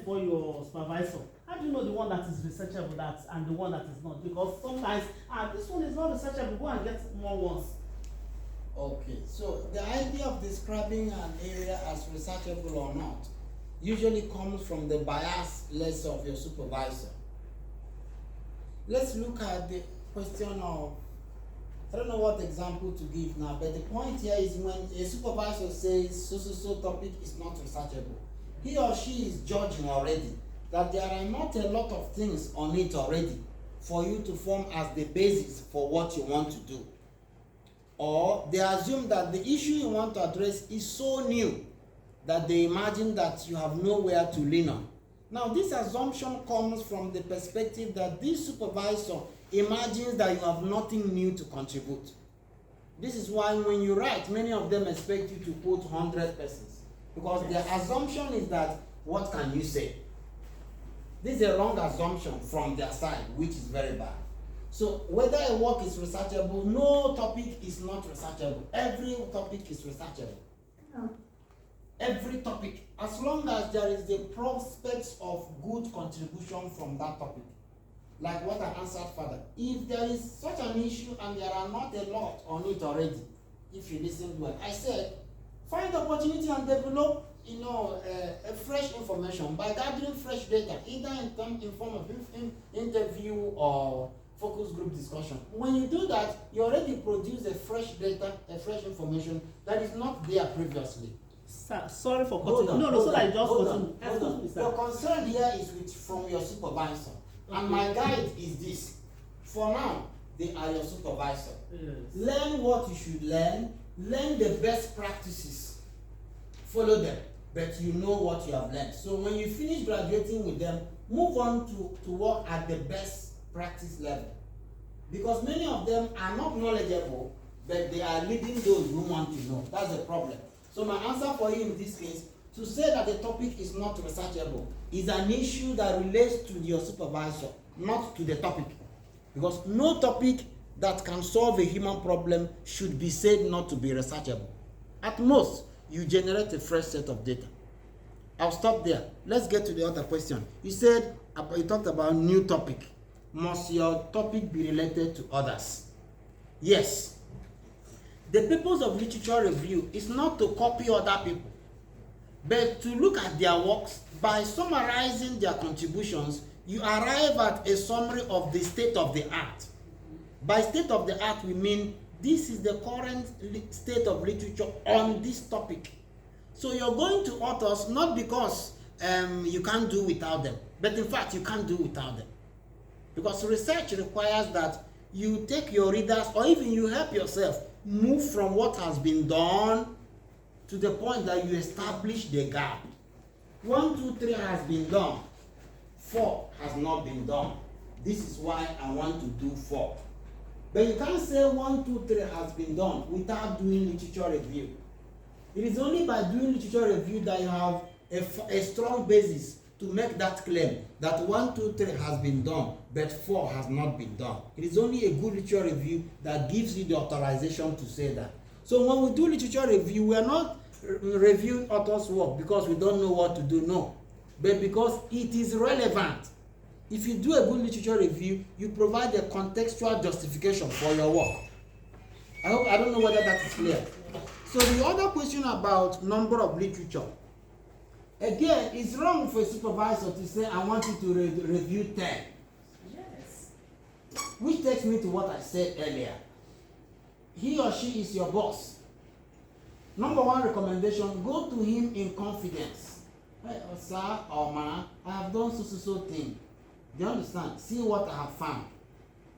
for your supervisor. How do you know the one that is researchable that and the one that is not? Because sometimes this one is not researchable, go and get more ones. Okay, so the idea of describing an area as researchable or not usually comes from the bias lens of your supervisor. Let's look at the question of, I don't know what example to give now, but the point here is when a supervisor says so topic is not researchable, he or she is judging already that there are not a lot of things on it already for you to form as the basis for what you want to do. Or they assume that the issue you want to address is so new that they imagine that you have nowhere to lean on. Now, this assumption comes from the perspective that this supervisor imagines that you have nothing new to contribute. This is why when you write, many of them expect you to quote 100 persons, because their assumption is that, what can you say? This is a wrong assumption from their side, which is very bad. So whether a work is researchable, no topic is not researchable. Every topic is researchable. Oh. Every topic, as long as there is the prospects of good contribution from that topic. Like what I answered further. If there is such an issue and there are not a lot on it already, if you listen well, I said, find opportunity and develop, a fresh information by gathering fresh data, either in form of interview or focus group discussion. When you do that, you already produce a fresh data, a fresh information that is not there previously. Sir, sorry for cutting. So that I just hold. Your concern here is from your supervisor. Okay. And my guide is this. For now, they are your supervisor. Yes. Learn what you should learn. Learn the best practices. Follow them. But you know what you have learned. So when you finish graduating with them, move on to work at the best practice level. Because many of them are not knowledgeable, but they are leading those who want to know. That's the problem. So my answer for you in this case, to say that the topic is not researchable, is an issue that relates to your supervisor, not to the topic. Because no topic that can solve a human problem should be said not to be researchable. At most, you generate a fresh set of data. I'll stop there. Let's get to the other question. You talked about new topic. Must your topic be related to others? Yes. The purpose of literature review is not to copy other people, but to look at their works. By summarizing their contributions, you arrive at a summary of the state of the art. By state of the art, we mean this is the current state of literature on this topic. So you're going to authors not because you can't do without them, but in fact you can't do without them. Because research requires that you take your readers, or even you help yourself, move from what has been done to the point that you establish the gap. 1, 2, 3 has been done. 4 has not been done. This is why I want to do 4. But you can't say 1, 2, 3 has been done without doing literature review. It is only by doing literature review that you have a strong basis to make that claim that 1, 2, 3 has been done, but 4 has not been done. It is only a good literature review that gives you the authorization to say that. So when we do literature review, we are not reviewing author's work because we don't know what to do, no. But because it is relevant. If you do a good literature review, you provide a contextual justification for your work. I don't know whether that is clear. So the other question about number of literature. Again, it's wrong for a supervisor to say, I want you to review 10. Yes. Which takes me to what I said earlier. He or she is your boss. Number 1 recommendation, go to him in confidence. Hey, sir or ma, I have done so thing. Do you understand? See what I have found.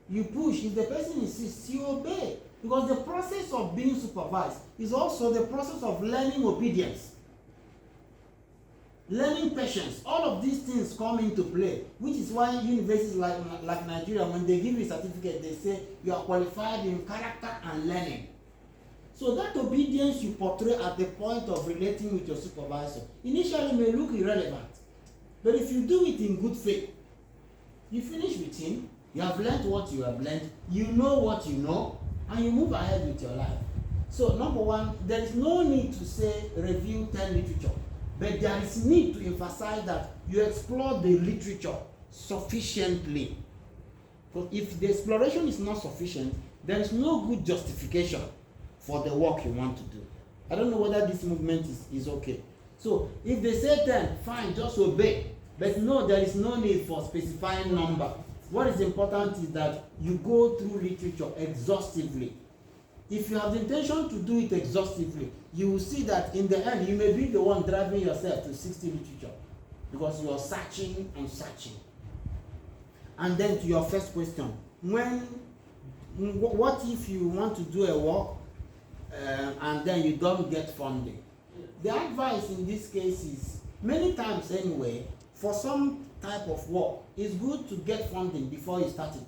You push. If the person insists, you obey. Because the process of being supervised is also the process of learning obedience. Learning patience, all of these things come into play, which is why universities like Nigeria, when they give you a certificate, they say you are qualified in character and learning. So that obedience you portray at the point of relating with your supervisor initially may look irrelevant. But if you do it in good faith, you finish with him, you have learned what you have learned, you know what you know, and you move ahead with your life. So number 1, there is no need to say review 10 literature. But there is need to emphasize that you explore the literature sufficiently. Because if the exploration is not sufficient, there is no good justification for the work you want to do. I don't know whether this movement is okay. So if they say 10, fine, just obey. But no, there is no need for specifying number. What is important is that you go through literature exhaustively. If you have the intention to do it exhaustively, you will see that in the end, you may be the one driving yourself to 60 literature because you are searching and searching. And then to your first question, what if you want to do a work and then you don't get funding? The advice in this case is, many times anyway, for some type of work, it's good to get funding before you start it.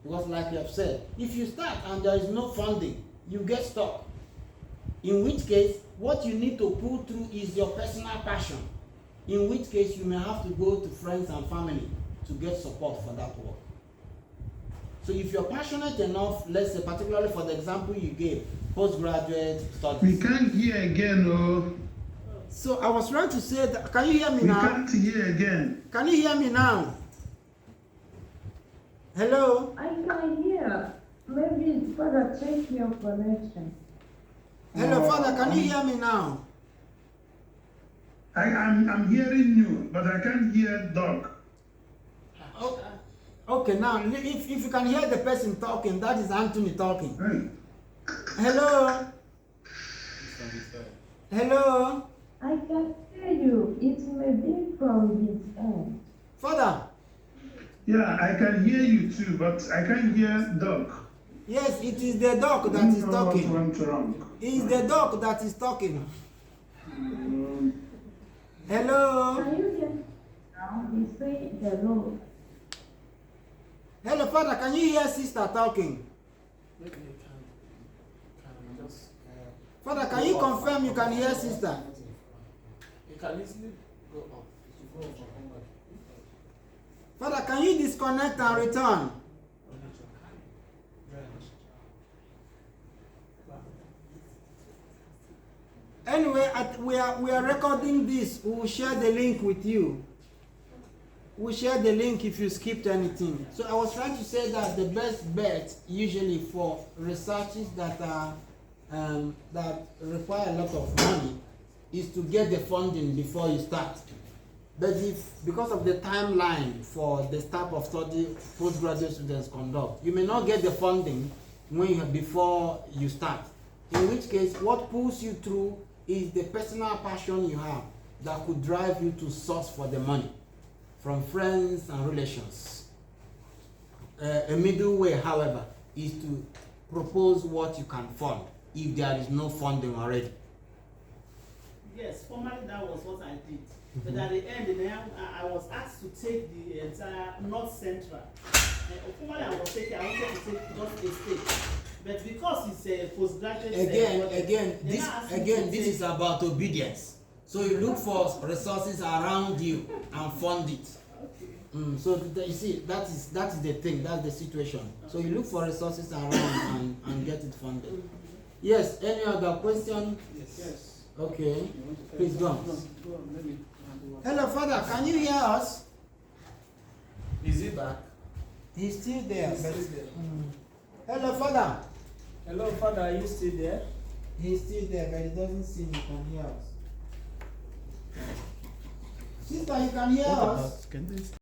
Because like you have said, if you start and there is no funding, you get stuck. In which case, what you need to pull through is your personal passion. In which case, you may have to go to friends and family to get support for that work. So if you're passionate enough, let's say particularly for the example you gave, postgraduate studies. We can't hear again, oh. So I was trying to say that, can you hear me now? We can't hear again. Can you hear me now? Hello? I can hear. Maybe Father, check your connection. Hello, Father, can you hear me now? I'm hearing you, but I can't hear Doc. Okay, now, if you can hear the person talking, that is Anthony talking. Hey. Hello? Hello? I can hear you. It may be from his end. Father? Yeah, I can hear you too, but I can't hear Doc. Yes, it is the dog that is talking. What went wrong? It is the dog that is talking. Hello? Can you hear now? He say the Lord. Hello, Father, can you hear sister talking? Maybe you can just. Father, can you confirm you can hear sister? You can easily go up. Father, can you disconnect and return? Anyway, we are recording this. We will share the link with you. We'll share the link if you skipped anything. So I was trying to say that the best bet usually for researches that are that require a lot of money is to get the funding before you start. But if, because of the timeline for the type of study postgraduate students conduct, you may not get the funding before you start. In which case, what pulls you through is the personal passion you have that could drive you to source for the money from friends and relations. A middle way, however, is to propose what you can fund if there is no funding already. Yes, formally that was what I did. But at the end, I was asked to take the entire North Central. Formally, I wanted to take just a state. But because it's a postgraduate This is about obedience. So you look for resources around you and fund it. Okay. So you see, that is the thing, that's the situation. So you look for resources around and get it funded. Yes, any other question? Yes. Okay, please go on. Hello, Father, can you hear us? Is he back? He's still there. He's but, still there. Hello, Father. Hello, Father, are you still there? He's still there, but he doesn't seem he can hear us. Sister, you can hear us?